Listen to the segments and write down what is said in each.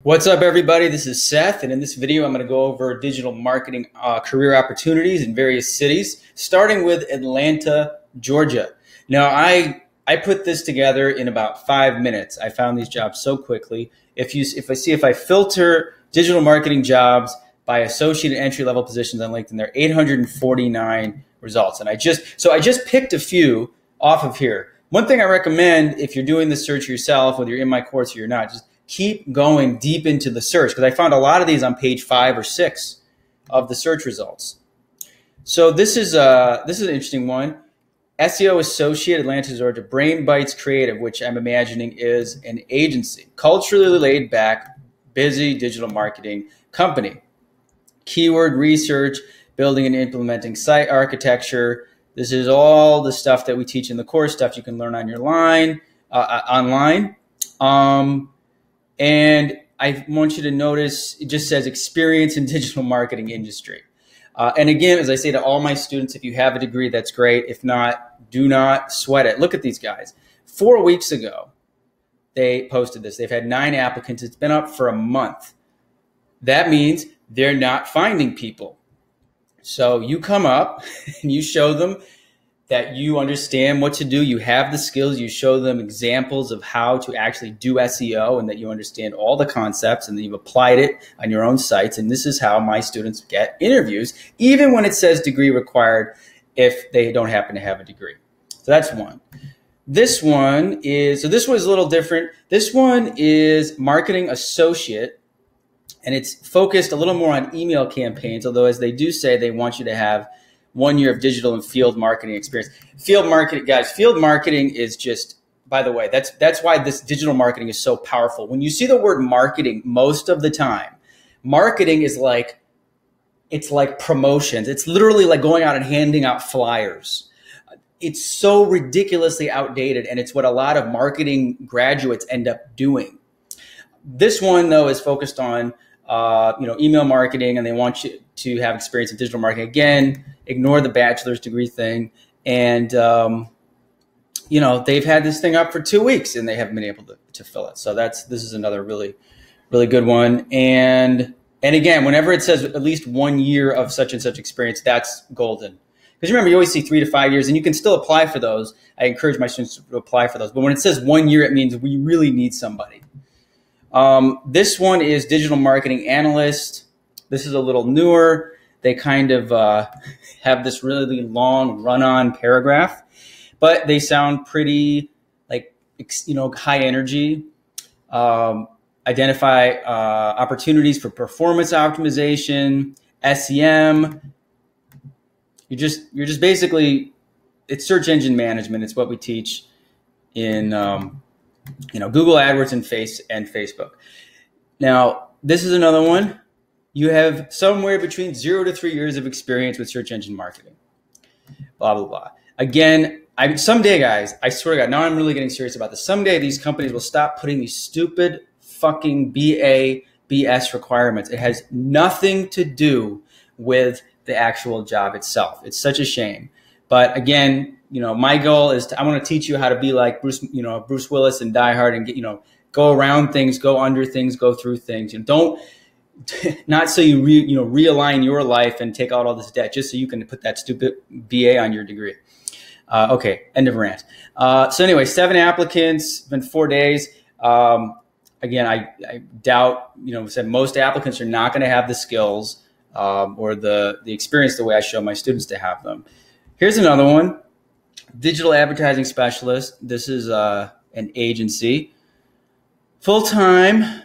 What's up, everybody? This is Seth, and in this video, I'm going to go over digital marketing career opportunities in various cities, starting with Atlanta, Georgia. Now, I put this together in about 5 minutes. I found these jobs so quickly. If I filter digital marketing jobs by associate and entry level positions on LinkedIn, there are 849 results, and I just picked a few off of here. One thing I recommend if you're doing the search yourself, whether you're in my course or you're not, just keep going deep into the search, because I found a lot of these on page 5 or 6 of the search results. So this is an interesting one. SEO Associate, Atlanta, Georgia, Brain Bites Creative, which I'm imagining is an agency. Culturally laid back, busy digital marketing company. Keyword research, building and implementing site architecture. This is all the stuff that we teach in the course, stuff you can learn on your online. And I want you to notice it just says experience in digital marketing industry. And again, as I say to all my students, if you have a degree, that's great. If not, do not sweat it. Look at these guys. 4 weeks ago, they posted this. They've had 9 applicants. It's been up for a month. That means they're not finding people. So you come up and you show them that you understand what to do, you have the skills, you show them examples of how to actually do SEO, and that you understand all the concepts and that you've applied it on your own sites. And this is how my students get interviews, even when it says degree required, if they don't happen to have a degree. So that's one. This one is a little different. This one is marketing associate, and it's focused a little more on email campaigns, although as they do say, they want you to have 1 year of digital and field marketing experience. Field marketing, guys, field marketing is just, by the way, that's why this digital marketing is so powerful. When you see the word marketing, most of the time, marketing is like, it's like promotions. It's literally like going out and handing out flyers. It's so ridiculously outdated, and it's what a lot of marketing graduates end up doing. This one, though, is focused on email marketing, and they want you to have experience in digital marketing. Again, ignore the bachelor's degree thing. And, they've had this thing up for 2 weeks and they haven't been able to fill it. So this is another really, really good one. And again, whenever it says at least 1 year of such and such experience, that's golden. Because remember, you always see 3 to 5 years, and you can still apply for those. I encourage my students to apply for those. But when it says 1 year, it means we really need somebody. This one is digital marketing analyst. This is a little newer. They kind of have this really long run-on paragraph, but they sound pretty high energy. Identify opportunities for performance optimization, SEM. You're just basically, it's search engine management. It's what we teach in Google AdWords and Facebook. Now, this is another one. You have somewhere between 0 to 3 years of experience with search engine marketing. Blah, blah, blah. Again, someday, guys, I swear to God, now I'm really getting serious about this. Someday these companies will stop putting these stupid fucking BS requirements. It has nothing to do with the actual job itself. It's such a shame. But again, my goal is I want to teach you how to be like Bruce Willis and Die Hard, and go around things, go under things, go through things. Don't. Not so you realign your life and take out all this debt just so you can put that stupid BA on your degree. Okay, end of rant. So anyway, 7 applicants, been 4 days. Again, I doubt, said most applicants are not going to have the skills or the experience the way I show my students to have them. Here's another one, digital advertising specialist. This is an agency, full-time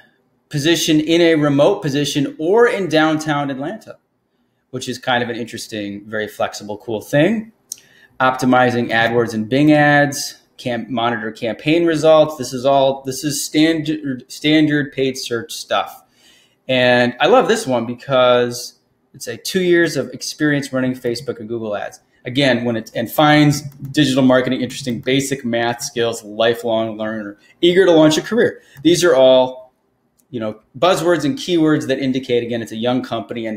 position in a remote position or in downtown Atlanta, which is kind of an interesting, very flexible, cool thing. Optimizing AdWords and Bing ads, monitor campaign results. This is standard paid search stuff. And I love this one because it's 2 years of experience running Facebook and Google ads. Again, and finds digital marketing interesting, basic math skills, lifelong learner, eager to launch a career. These are all buzzwords and keywords that indicate, again, it's a young company and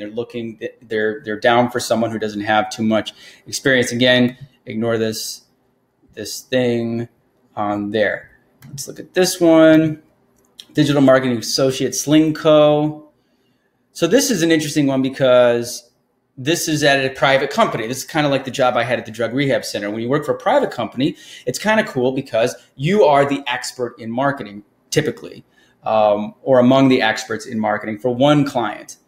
they're down for someone who doesn't have too much experience. Again, ignore this thing on there. Let's look at this one. Digital marketing associate, Sling Co. So this is an interesting one because this is at a private company. This is kind of like the job I had at the drug rehab center. When you work for a private company, it's kind of cool because you are the expert in marketing, typically, or among the experts in marketing for one client.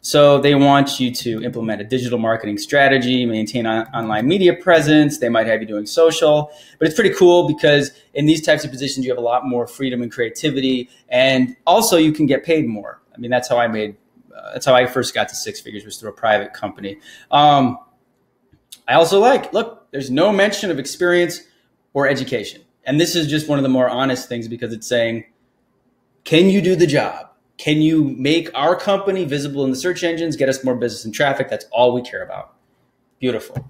So they want you to implement a digital marketing strategy, maintain online media presence. They might have you doing social, but it's pretty cool because in these types of positions, you have a lot more freedom and creativity. And also you can get paid more. I mean, that's how I first got to six figures, was through a private company. I also look, there's no mention of experience or education. And this is just one of the more honest things because it's saying, can you do the job? Can you make our company visible in the search engines, get us more business and traffic? That's all we care about. Beautiful.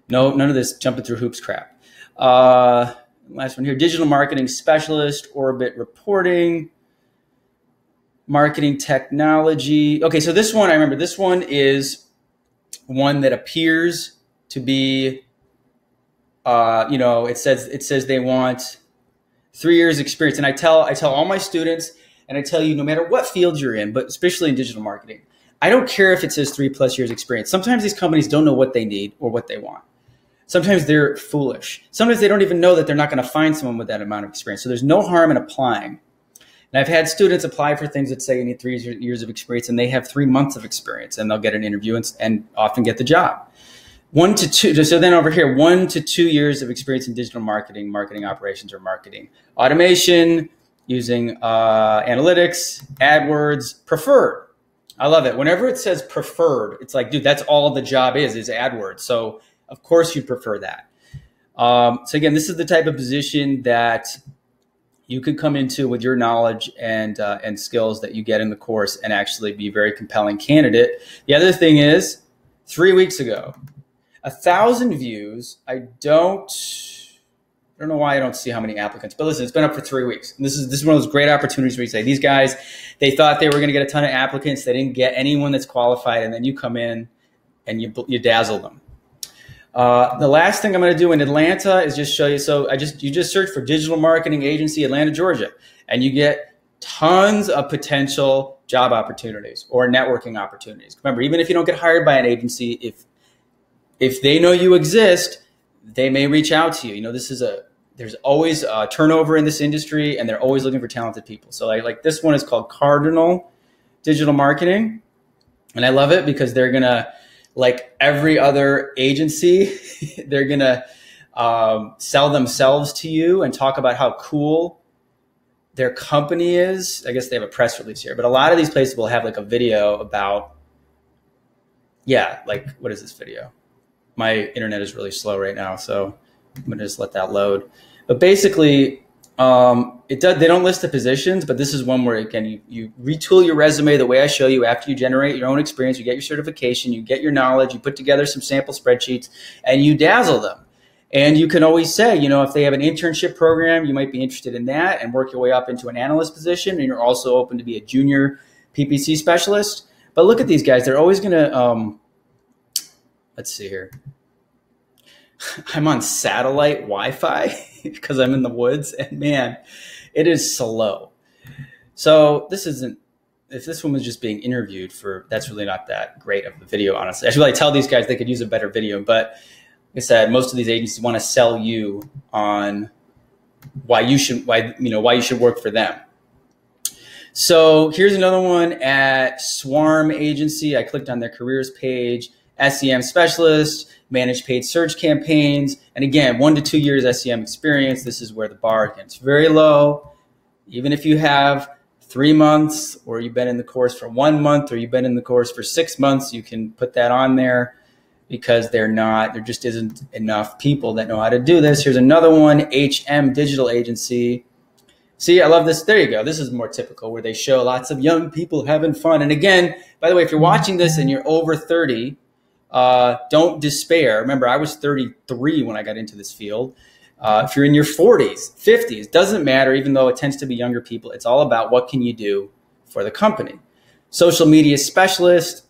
No, none of this jumping through hoops crap. Last one here, digital marketing specialist, Orbit reporting, marketing technology. Okay, so this one, I remember this one is one that appears to be, it says they want 3 years experience. And I tell all my students, and I tell you, no matter what field you're in, but especially in digital marketing, I don't care if it says 3+ years experience. Sometimes these companies don't know what they need or what they want. Sometimes they're foolish. Sometimes they don't even know that they're not going to find someone with that amount of experience. So there's no harm in applying. And I've had students apply for things that say you need 3 years of experience, and they have 3 months of experience, and they'll get an interview and often get the job. 1 to 2. So then over here, 1 to 2 years of experience in digital marketing, marketing operations, or marketing automation, using analytics, AdWords, preferred. I love it. Whenever it says preferred, it's like, dude, that's all the job is AdWords. So of course you'd prefer that. So again, this is the type of position that you could come into with your knowledge and skills that you get in the course and actually be a very compelling candidate. The other thing is, 3 weeks ago, 1,000 views. I don't know why I don't see how many applicants, but listen, it's been up for 3 weeks. And this is one of those great opportunities where you say, these guys, they thought they were going to get a ton of applicants. They didn't get anyone that's qualified. And then you come in and you dazzle them. The last thing I'm going to do in Atlanta is just show you. So you just search for digital marketing agency, Atlanta, Georgia, and you get tons of potential job opportunities or networking opportunities. Remember, even if you don't get hired by an agency, if they know you exist, they may reach out to you. You know, there's always turnover in this industry, and they're always looking for talented people. So like this one is called Cardinal Digital Marketing. And I love it because they're going to, like every other agency, they're going to sell themselves to you and talk about how cool their company is. I guess they have a press release here, but a lot of these places will have like a video about, like, what is this video? My internet is really slow right now, so I'm going to just let that load. But basically, they don't list the positions, but this is one where, again, you retool your resume the way I show you. After you generate your own experience, you get your certification, you get your knowledge, you put together some sample spreadsheets, and you dazzle them. And you can always say, if they have an internship program, you might be interested in that and work your way up into an analyst position. And you're also open to be a junior PPC specialist. But look at these guys. They're always going to, let's see here. I'm on satellite Wi-Fi because I'm in the woods, and man, it is slow. So if this one was just being interviewed that's really not that great of a video, honestly. I should really tell these guys they could use a better video, but like I said, most of these agencies want to sell you on why you should work for them. So here's another one at Swarm Agency. I clicked on their careers page, SEM specialist, manage paid search campaigns. And again, 1 to 2 years SEM experience. This is where the bar gets very low. Even if you have 3 months, or you've been in the course for 1 month, or you've been in the course for 6 months, you can put that on there because there just isn't enough people that know how to do this. Here's another one, HM Digital Agency. See, I love this. There you go. This is more typical where they show lots of young people having fun. And again, by the way, if you're watching this and you're over 30, don't despair. Remember, I was 33 when I got into this field. If you're in your 40s, 50s, doesn't matter, even though it tends to be younger people. It's all about what can you do for the company. Social media specialist.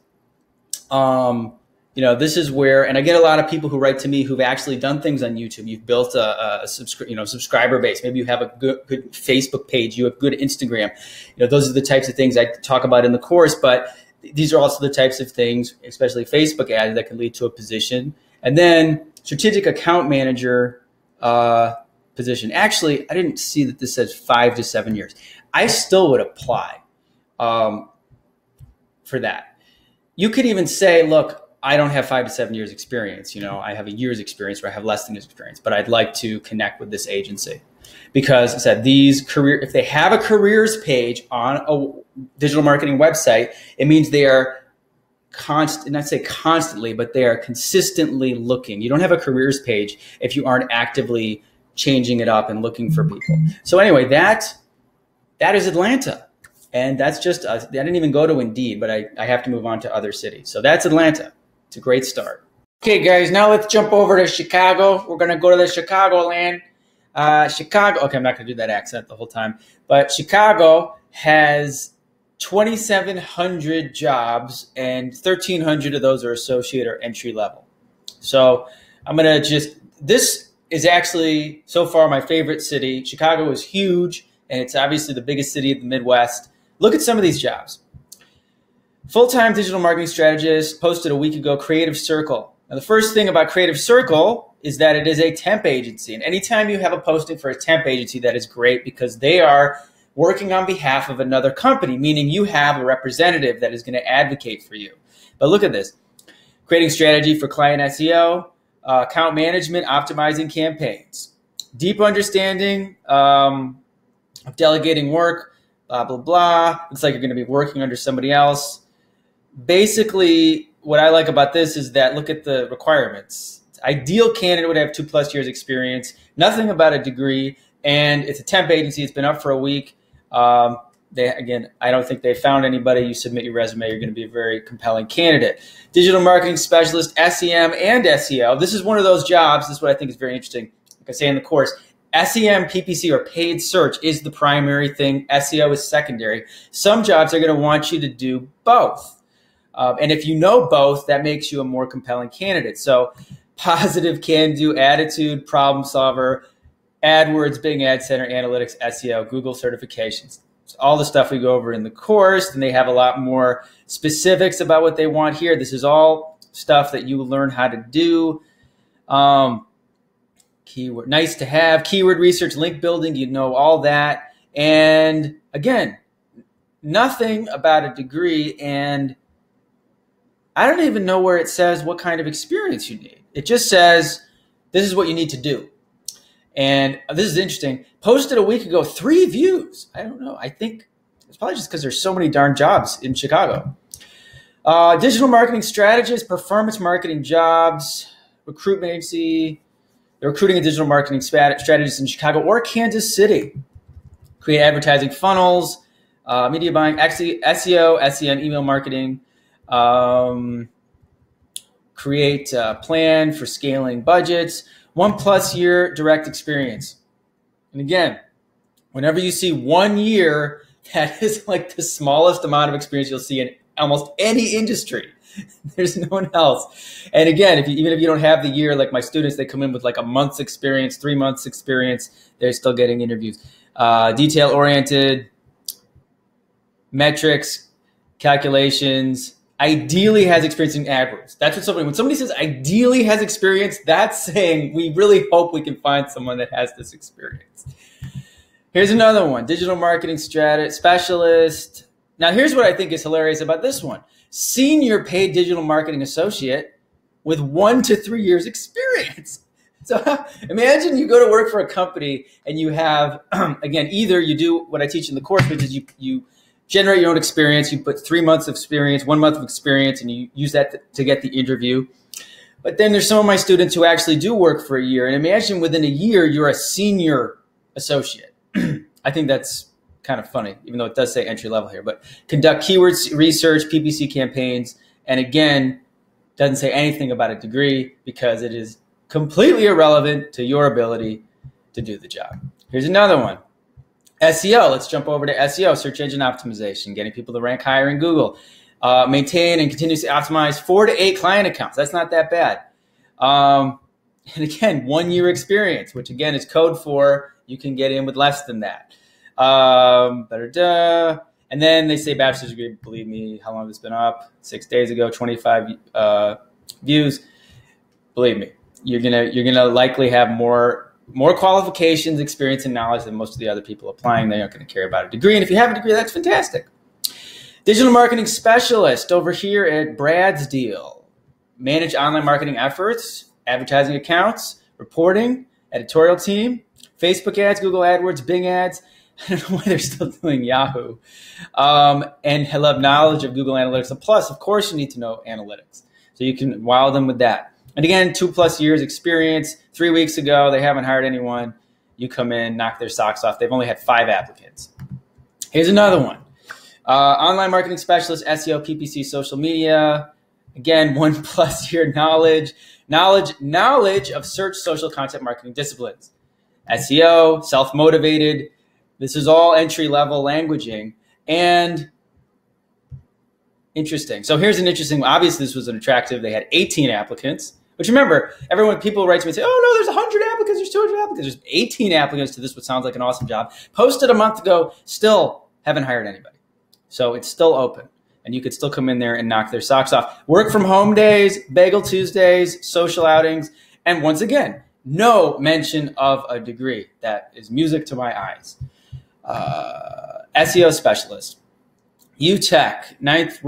this is where, and I get a lot of people who write to me who've actually done things on YouTube. You've built a subscriber base. Maybe you have a good Facebook page. You have good Instagram. Those are the types of things I talk about in the course, but these are also the types of things, especially Facebook ads, that can lead to a position. And then strategic account manager position. Actually, I didn't see that this says 5 to 7 years. I still would apply for that. You could even say, look, I don't have 5 to 7 years experience. I have a year's experience, or I have less than year's experience, but I'd like to connect with this agency, because I said if they have a careers page on a digital marketing website, it means they are not say constantly, but they are consistently looking. You don't have a careers page if you aren't actively changing it up and looking for people. So anyway, that is Atlanta. And that's just, I didn't even go to Indeed, but I have to move on to other cities. So that's Atlanta. It's a great start. Okay, guys, now let's jump over to Chicago. We're going to go to the Chicagoland. Chicago, okay, I'm not going to do that accent the whole time, but Chicago has 2,700 jobs, and 1,300 of those are associate or entry level. So I'm going to this is actually so far my favorite city. Chicago is huge, and it's obviously the biggest city of the Midwest. Look at some of these jobs. Full-time digital marketing strategist, posted a week ago, Creative Circle. Now, the first thing about Creative Circle is that it is a temp agency. And anytime you have a posting for a temp agency, that is great, because they are working on behalf of another company, meaning you have a representative that is going to advocate for you. But look at this. Creating strategy for client SEO, account management, optimizing campaigns, deep understanding of delegating work, blah, blah, blah. Looks like you're going to be working under somebody else. Basically, what I like about this is that, look at the requirements. Ideal candidate would have 2+ years experience, nothing about a degree, and it's a temp agency. It's been up for a week. I don't think they found anybody. You submit your resume, you're going to be a very compelling candidate. Digital marketing specialist, SEM and SEO. This is one of those jobs. This is what I think is very interesting. Like I say in the course, SEM, PPC, or paid search is the primary thing. SEO is secondary. Some jobs are going to want you to do both. And if you know both, that makes you a more compelling candidate. So positive can-do attitude, problem solver, AdWords, Bing Ad Center, analytics, SEO, Google certifications. It's all the stuff we go over in the course, and they have a lot more specifics about what they want here. This is all stuff that you learn how to do. Keyword, nice to have. Keyword research, link building, you know all that. And again, nothing about a degree, and I don't even know where it says what kind of experience you need. It just says, this is what you need to do. And this is interesting. Posted a week ago, 3 views. I don't know. I think it's probably just because there's so many darn jobs in Chicago. Digital marketing strategist, performance marketing jobs, recruitment agency. They're recruiting a digital marketing strategist in Chicago or Kansas City. Create advertising funnels, media buying, actually SEO, SEM, email marketing. Create a plan for scaling budgets, 1+ year direct experience. And again, whenever you see 1 year, that is like the smallest amount of experience you'll see in almost any industry. There's no one else. And again, even if you don't have the year, like my students, they come in with like a month's experience, 3 months experience, they're still getting interviews. Detail-oriented, metrics, calculations, ideally has experience in AdWords. That's what when somebody says ideally has experience, that's saying we really hope we can find someone that has this experience. Here's another one, digital marketing specialist. Now here's what I think is hilarious about this one. Senior paid digital marketing associate with 1 to 3 years experience. So imagine you go to work for a company and you have, again, either you do what I teach in the course, which is you generate your own experience. You put 3 months of experience, 1 month of experience, and you use that to get the interview. But then there's some of my students who actually do work for a year. And imagine within a year, you're a senior associate. I think that's kind of funny, even though it does say entry level here. But conduct keywords research, PPC campaigns. And again, doesn't say anything about a degree because it is completely irrelevant to your ability to do the job. Here's another one. SEO, let's jump over to SEO, search engine optimization, getting people to rank higher in Google. Maintain and continuously optimize 4 to 8 client accounts. That's not that bad. And again, 1 year experience, which again is code for you can get in with less than that. And then they say bachelor's degree. Believe me, how long has this been up? 6 days ago, 25 views. Believe me, you're gonna likely have more qualifications, experience, and knowledge than most of the other people applying. They aren't going to care about a degree. And if you have a degree, that's fantastic. Digital marketing specialist over here at Brad's Deal. Manage online marketing efforts, advertising accounts, reporting, editorial team, Facebook ads, Google AdWords, Bing ads. I don't know why they're still doing Yahoo. And I love knowledge of Google Analytics. And plus, of course, you need to know analytics. So you can wow them with that. And again, 2+ years experience. 3 weeks ago, they haven't hired anyone. You come in, knock their socks off. They've only had 5 applicants. Here's another one. Online marketing specialist, SEO, PPC, social media. Again, 1+ year knowledge of search, social, content marketing disciplines. SEO, self-motivated. This is all entry-level languaging. And interesting. So here's an interesting, obviously this was an attractive, they had 18 applicants, which remember, people write to me and say, oh no, there's 100 applicants, there's 200 applicants, there's 18 applicants to this, what sounds like an awesome job. Posted a month ago, still haven't hired anybody. So it's still open and you could still come in there and knock their socks off. Work from home days, bagel Tuesdays, social outings. And once again, no mention of a degree. That is music to my eyes. SEO specialist. UTech, 9th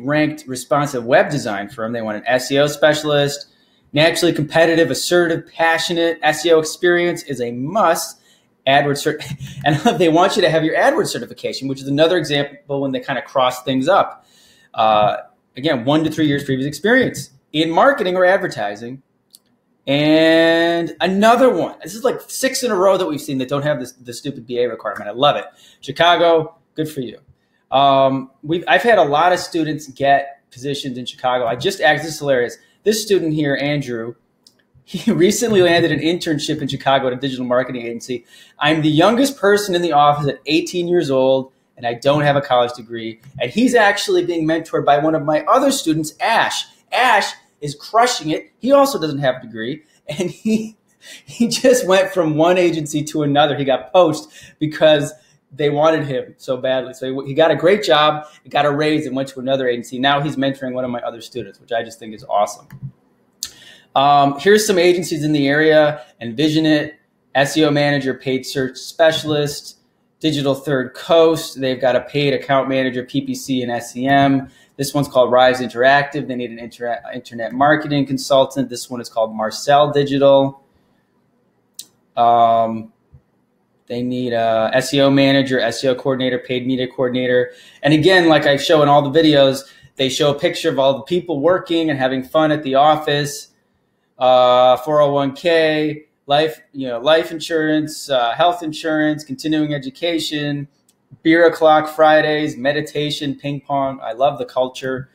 ranked responsive web design firm. They want an SEO specialist. Naturally competitive, assertive, passionate. SEO experience is a must. AdWords and they want you to have your AdWords certification, which is another example when they kind of cross things up. Again, 1 to 3 years previous experience in marketing or advertising. And another one. This is like 6 in a row that we've seen that don't have the stupid BA requirement. I love it. Chicago, good for you. I've had a lot of students get positions in Chicago. This is hilarious. This student here, Andrew, he recently landed an internship in Chicago at a digital marketing agency. I'm the youngest person in the office at 18 years old, and I don't have a college degree. And he's actually being mentored by one of my other students, Ash. Ash is crushing it. He also doesn't have a degree. And he just went from one agency to another. He got poached because they wanted him so badly. So he got a great job, he got a raise, and went to another agency. Now he's mentoring one of my other students, which I just think is awesome. Here's some agencies in the area. Envision It, SEO manager, paid search specialist, Digital Third Coast. They've got a paid account manager, PPC and SEM. This one's called Rise Interactive. They need an internet marketing consultant. This one is called Marcel Digital. They need a SEO manager, SEO coordinator, paid media coordinator. And again, like I show in all the videos, they show a picture of all the people working and having fun at the office. 401k, life insurance, health insurance, continuing education, beer o'clock Fridays, meditation, ping pong. I love the culture.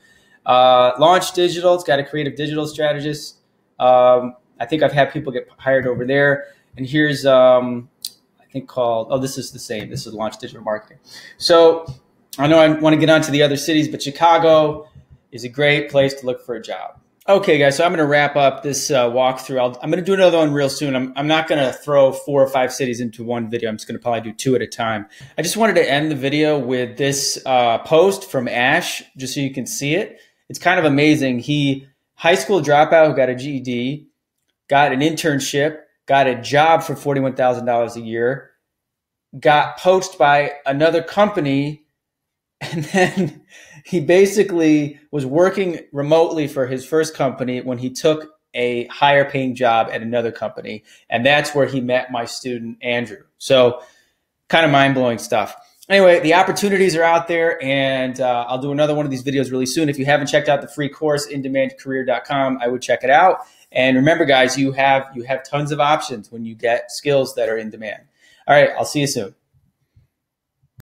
Launch Digital. It's got a creative digital strategist. I think I've had people get hired over there. And here's, I think called, this is the same. This is Launch Digital Marketing. So I know I want to get on to the other cities, but Chicago is a great place to look for a job. Okay, guys, so I'm going to wrap up this walkthrough. I'm going to do another one real soon. I'm not going to throw 4 or 5 cities into one video. I'm just going to probably do 2 at a time. I just wanted to end the video with this post from Ash, just so you can see it. It's kind of amazing. High school dropout who got a GED, got an internship, got a job for $41,000 a year, got poached by another company, and then he basically was working remotely for his first company when he took a higher paying job at another company. And that's where he met my student, Andrew. So kind of mind-blowing stuff. Anyway, the opportunities are out there, and I'll do another one of these videos really soon. If you haven't checked out the free course, indemandcareer.com, I would check it out. And remember, guys, you have tons of options when you get skills that are in demand. All right, I'll see you soon.